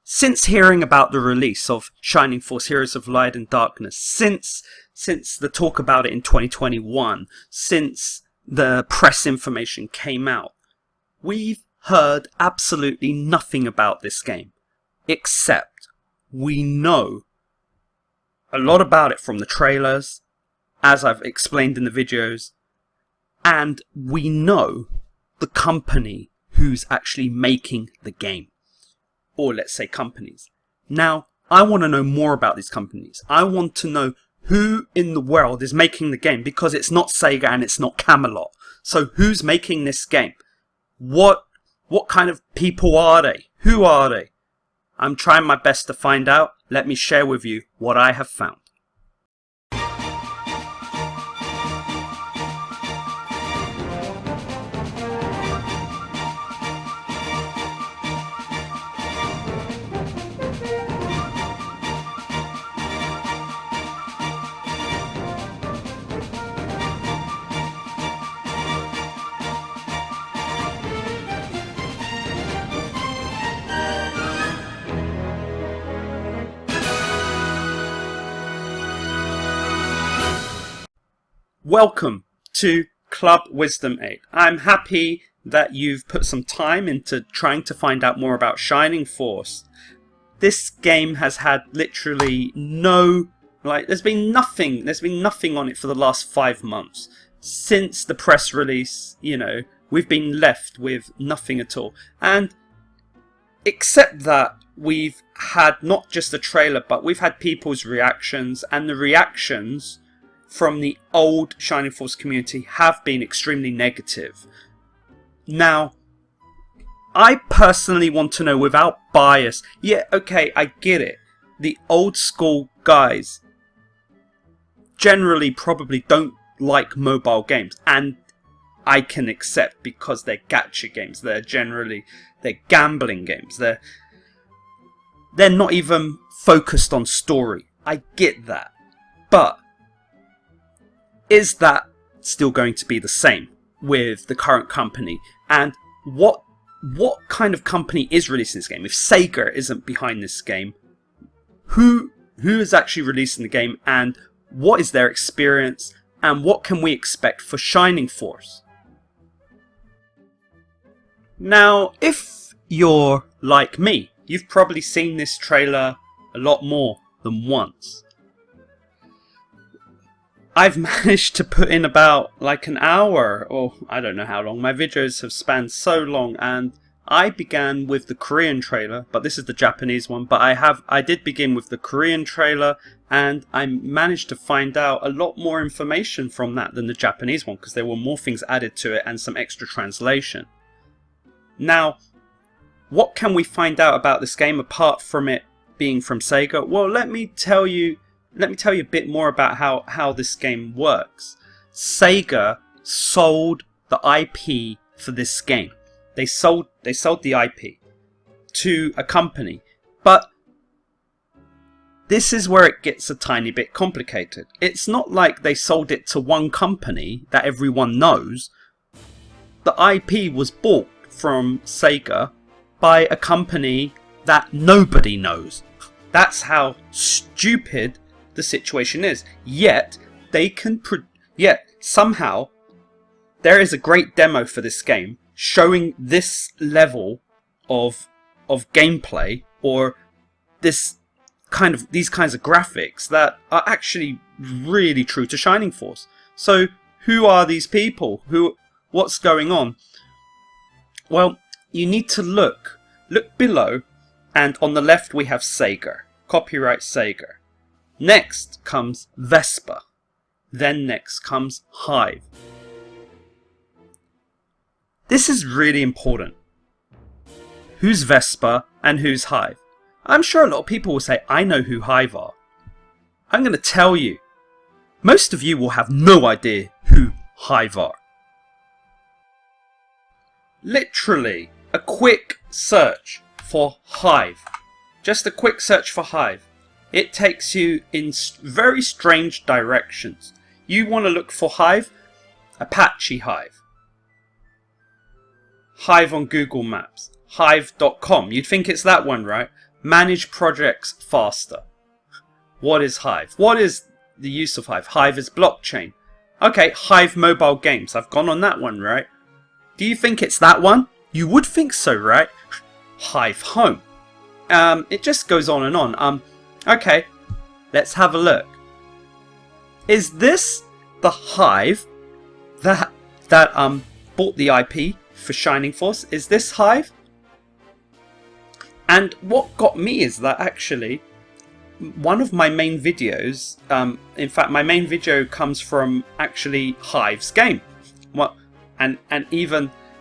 Since hearing about the release of Shining Force Heroes of Light and Darkness, since the talk about it in 2021, since the press information came out, we've heard absolutely nothing about this game, except we know a lot about it from the trailers, as I've explained in the videos, and we know the company who's actually making the game. Or let's say companies. Now, I want to know more about these companies. I want to know who in the world is making the game, because it's not Sega and it's not Camelot. So who's making this game? What kind of people are they? Who are they? I'm trying my best to find out. Let me share with you what I have found. Welcome to Club Wisdom 8. I'm happy that you've put some time into trying to find out more about Shining Force. This game has had literally there's been nothing on it for the last 5 months. Since the press release, we've been left with nothing at all. And except that we've had not just the trailer, but we've had people's reactions, and the reactions from the old Shining Force community have been extremely negative. Now, I personally want to know without bias. Yeah, okay, I get it. The old school guys generally probably don't like mobile games, and I can accept, because they're gatcha games. They're gambling games. They're not even focused on story. I get that. But is that still going to be the same with the current company? And what kind of company is releasing this game? If Sega isn't behind this game, who is actually releasing the game, and what is their experience, and what can we expect for Shining Force? Now, if you're like me, you've probably seen this trailer a lot more than once. I've managed to put in about an hour, or I don't know how long. My videos have spanned so long, and I began with the Korean trailer, but this is the Japanese one. But I did begin with the Korean trailer, and I managed to find out a lot more information from that than the Japanese one, because there were more things added to it and some extra translation. Now, what can we find out about this game apart from it being from Sega? Well, let me tell you a bit more about how this game works. Sega sold the IP for this game. They sold the IP to a company. But this is where it gets a tiny bit complicated. It's not like they sold it to one company that everyone knows. The IP was bought from Sega by a company that nobody knows. That's how stupid the situation is. Yet somehow there is a great demo for this game showing this level of gameplay, or these kinds of graphics that are actually really true to Shining Force. So who are these people? What's going on? Well, you need to look below, and on the left we have Sega, copyright Sega. Next comes Vespa. Then next comes Hive. This is really important. Who's Vespa and who's Hive? I'm sure a lot of people will say, I know who Hive are. I'm going to tell you. Most of you will have no idea who Hive are. Literally, a quick search for Hive. Just a quick search for Hive. It takes you in very strange directions. You want to look for Hive? Apache Hive. Hive on Google Maps. Hive.com. You'd think it's that one, right? manage projects faster. What is Hive? What is the use of Hive? Hive is blockchain. Okay, Hive mobile games. I've gone on that one, right? Do you think it's that one? You would think so, right? Hive home. It just goes on and on. Okay, let's have a look. Is this the Hive that bought the IP for Shining Force? Is this Hive? And what got me is that actually one of my main videos, in fact my main video comes from actually Hive's game. Well, and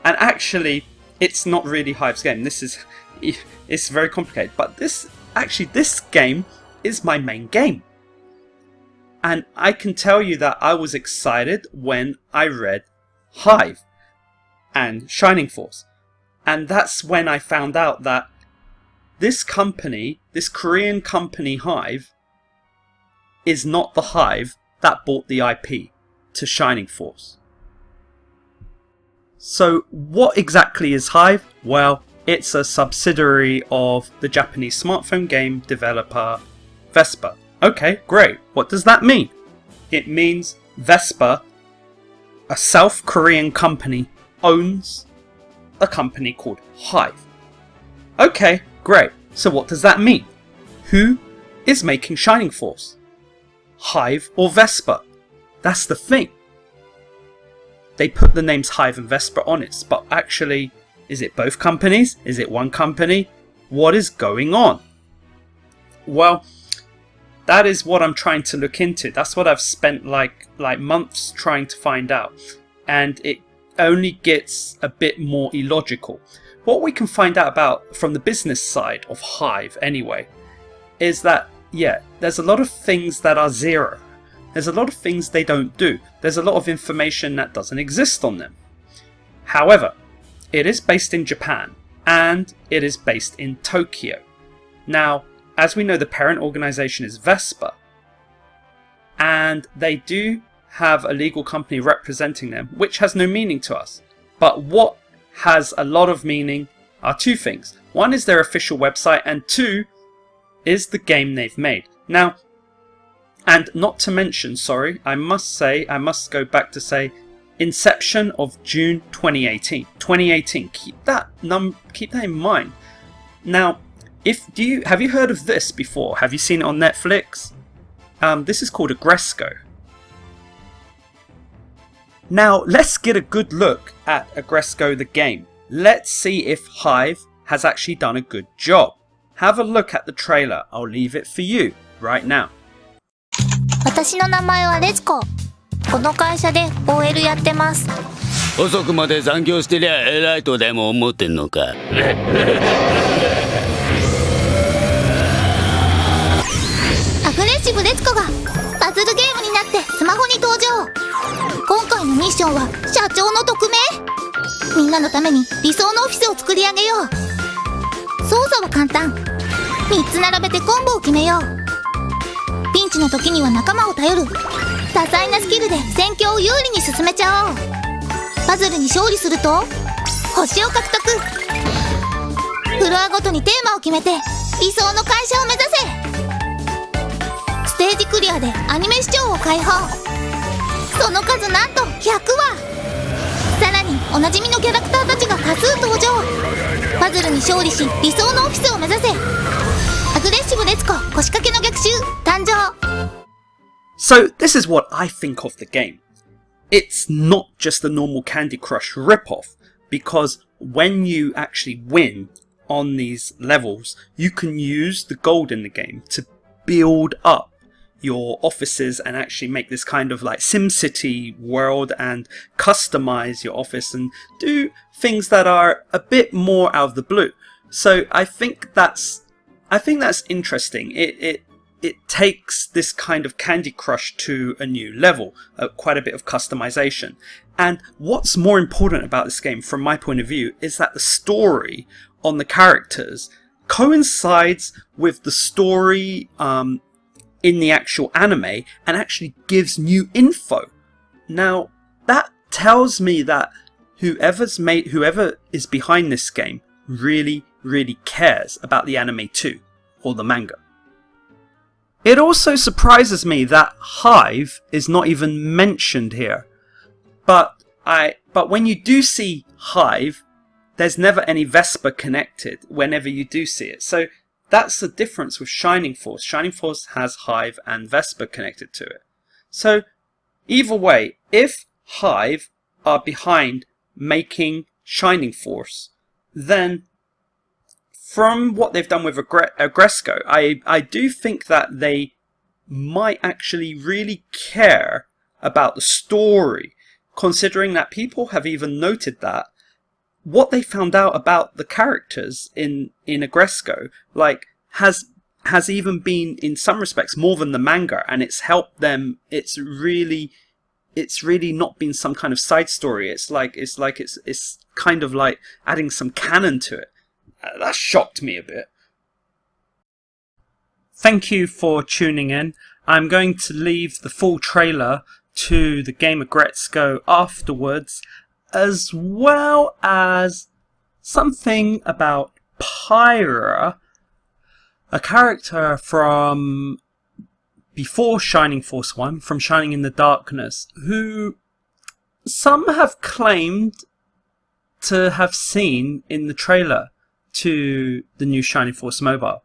actually it's not really Hive's game. It's very complicated, but this game is my main game. And I can tell you that I was excited when I read Hive and Shining Force. And that's when I found out that this company, this Korean company Hive, is not the Hive that bought the IP to Shining Force. So what exactly is Hive? Well, it's a subsidiary of the Japanese smartphone game developer Vespa. Okay, great. What does that mean? It means Vespa, a South Korean company, owns a company called Hive. Okay, great. So what does that mean? Who is making Shining Force? Hive or Vespa? That's the thing. They put the names Hive and Vespa on it, but actually, is it both companies? Is it one company? What is going on? Well, that is what I'm trying to look into. That's what I've spent like months trying to find out. And it only gets a bit more illogical. What we can find out about from the business side of Hive anyway, is that, yeah, there's a lot of things that are zero. There's a lot of things they don't do. There's a lot of information that doesn't exist on them. However, it is based in Japan and it is based in Tokyo. Now, as we know, the parent organization is Vespa, and they do have a legal company representing them, which has no meaning to us. But what has a lot of meaning are two things. One is their official website, and two is the game they've made. Now, and not to mention, sorry, I must go back to say, inception of June 2018. 2018. Keep that in mind. Now, have you heard of this before? Have you seen it on Netflix? This is called Aggretsuko. Now, let's get a good look at Aggretsuko the game. Let's see if Hive has actually done a good job. Have a look at the trailer. I'll leave it for you right now. 私の名前はレツコ。この会社で OL やってます。遅くまで残業してりゃ偉いとでも思ってんのか。アグレッシブレツコがパズルゲームになってスマホに登場。今回のミッションは社長の匿名。みんなのために理想のオフィスを作り上げよう。操作は簡単。3つ並べてコンボを決めよう。ピンチの時には仲間を頼る。多彩なスキルで戦況を有利に進めちゃおう。パズルに勝利すると星を獲得。フロアごとにテーマを決めて理想の会社を目指せ。ステージクリアでアニメ視聴を開放。その数なんと100話。さらにおなじみのキャラクターたちが多数登場。パズルに勝利し理想のオフィスを目指せ。アグレッシブレツコ腰掛けの逆襲誕生。 So this is what I think of the game. It's not just a normal Candy Crush ripoff, because when you actually win on these levels, you can use the gold in the game to build up your offices and actually make this kind of like SimCity world and customize your office and do things that are a bit more out of the blue. So I think that's interesting. It takes this kind of Candy Crush to a new level, quite a bit of customization. And what's more important about this game, from my point of view, is that the story on the characters coincides with the story in the actual anime and actually gives new info. Now, that tells me that whoever is behind this game really cares about the anime too. or the manga. It also surprises me that Hive is not even mentioned here. But when you do see Hive, there's never any Vespa connected whenever you do see it. So that's the difference with Shining Force. Shining Force has Hive and Vespa connected to it. So either way, if Hive are behind making Shining Force, then from what they've done with Aggretsuko, I do think that they might actually really care about the story, considering that people have even noted that what they found out about the characters in Aggretsuko, like, has even been, in some respects, more than the manga, and it's helped them. It's really not been some kind of side story. It's kind of like adding some canon to it. That shocked me a bit. Thank you for tuning in. I'm going to leave the full trailer to the game Aggretsuko afterwards, as well as something about Pyra, a character from before Shining Force 1, from Shining in the Darkness, who some have claimed to have seen in the trailer to the new Shining Force Mobile.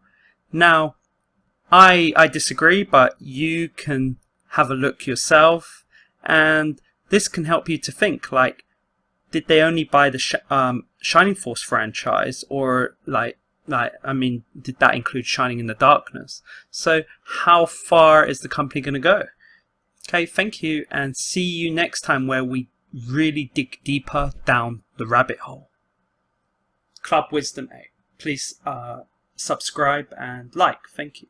Now, I disagree, but you can have a look yourself, and this can help you to think, like, did they only buy the Shining Force franchise, or did that include Shining in the Darkness? So how far is the company going to go? Okay, thank you, and see you next time where we really dig deeper down the rabbit hole. Club Wisdom 8. Please subscribe and like. Thank you.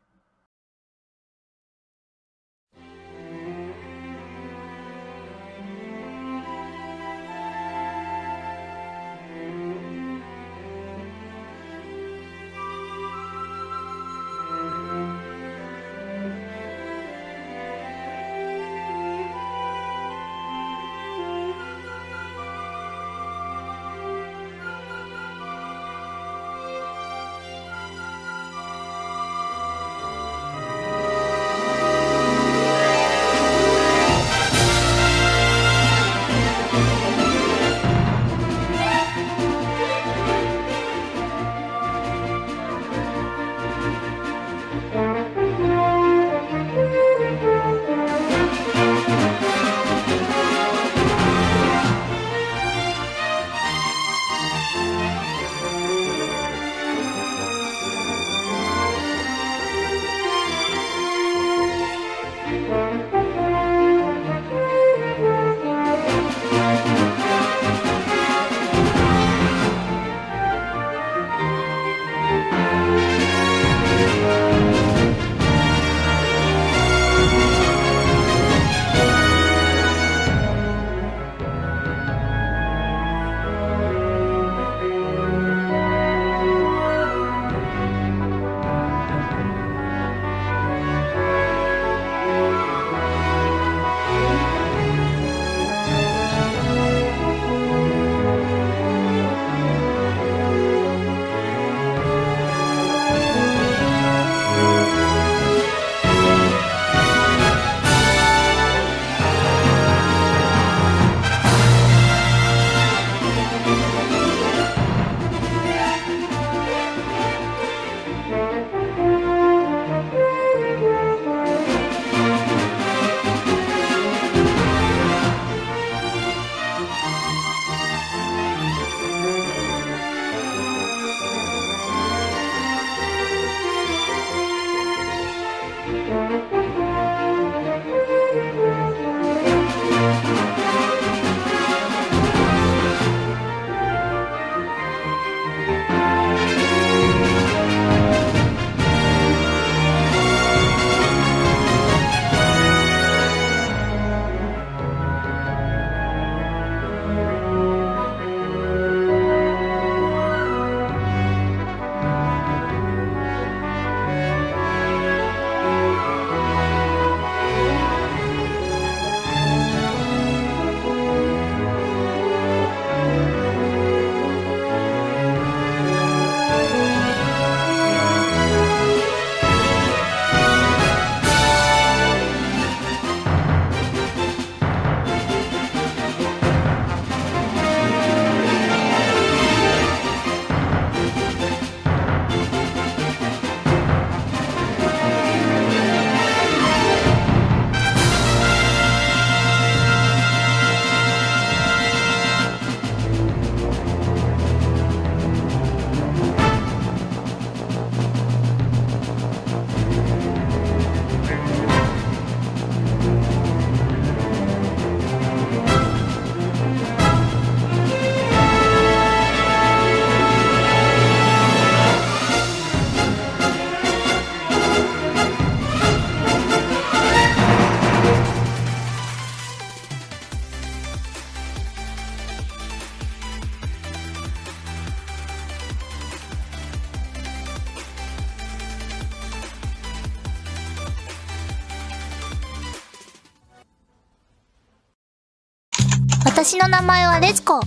私の名前はレツコ。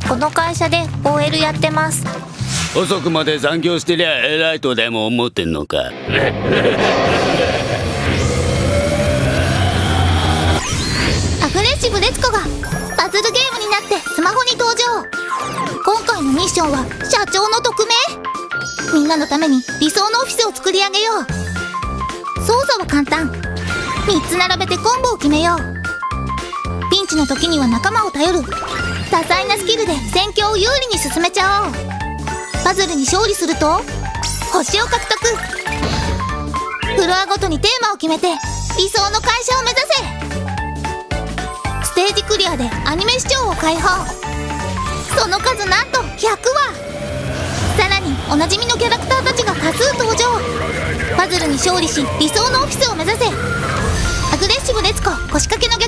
この会社で OL やってます。遅くまで残業してりゃ偉いとでも思ってんのか。アグレッシブレツコがパズルゲームになってスマホに登場。今回のミッションは社長の匿名。みんなのために理想のオフィスを作り上げよう。操作は簡単。3つ並べてコンボを決めよう。ピンチの時には仲間を頼る。多彩なスキルで戦況を有利に進めちゃおう。パズルに勝利すると星を獲得。フロアごとにテーマを決めて理想の会社を目指せ。ステージクリアでアニメ視聴を開放。その数なんと100話。さらにおなじみのキャラクターたちが多数登場。パズルに勝利し理想のオフィスを目指せ。アグレッシブレツコ腰掛けの逆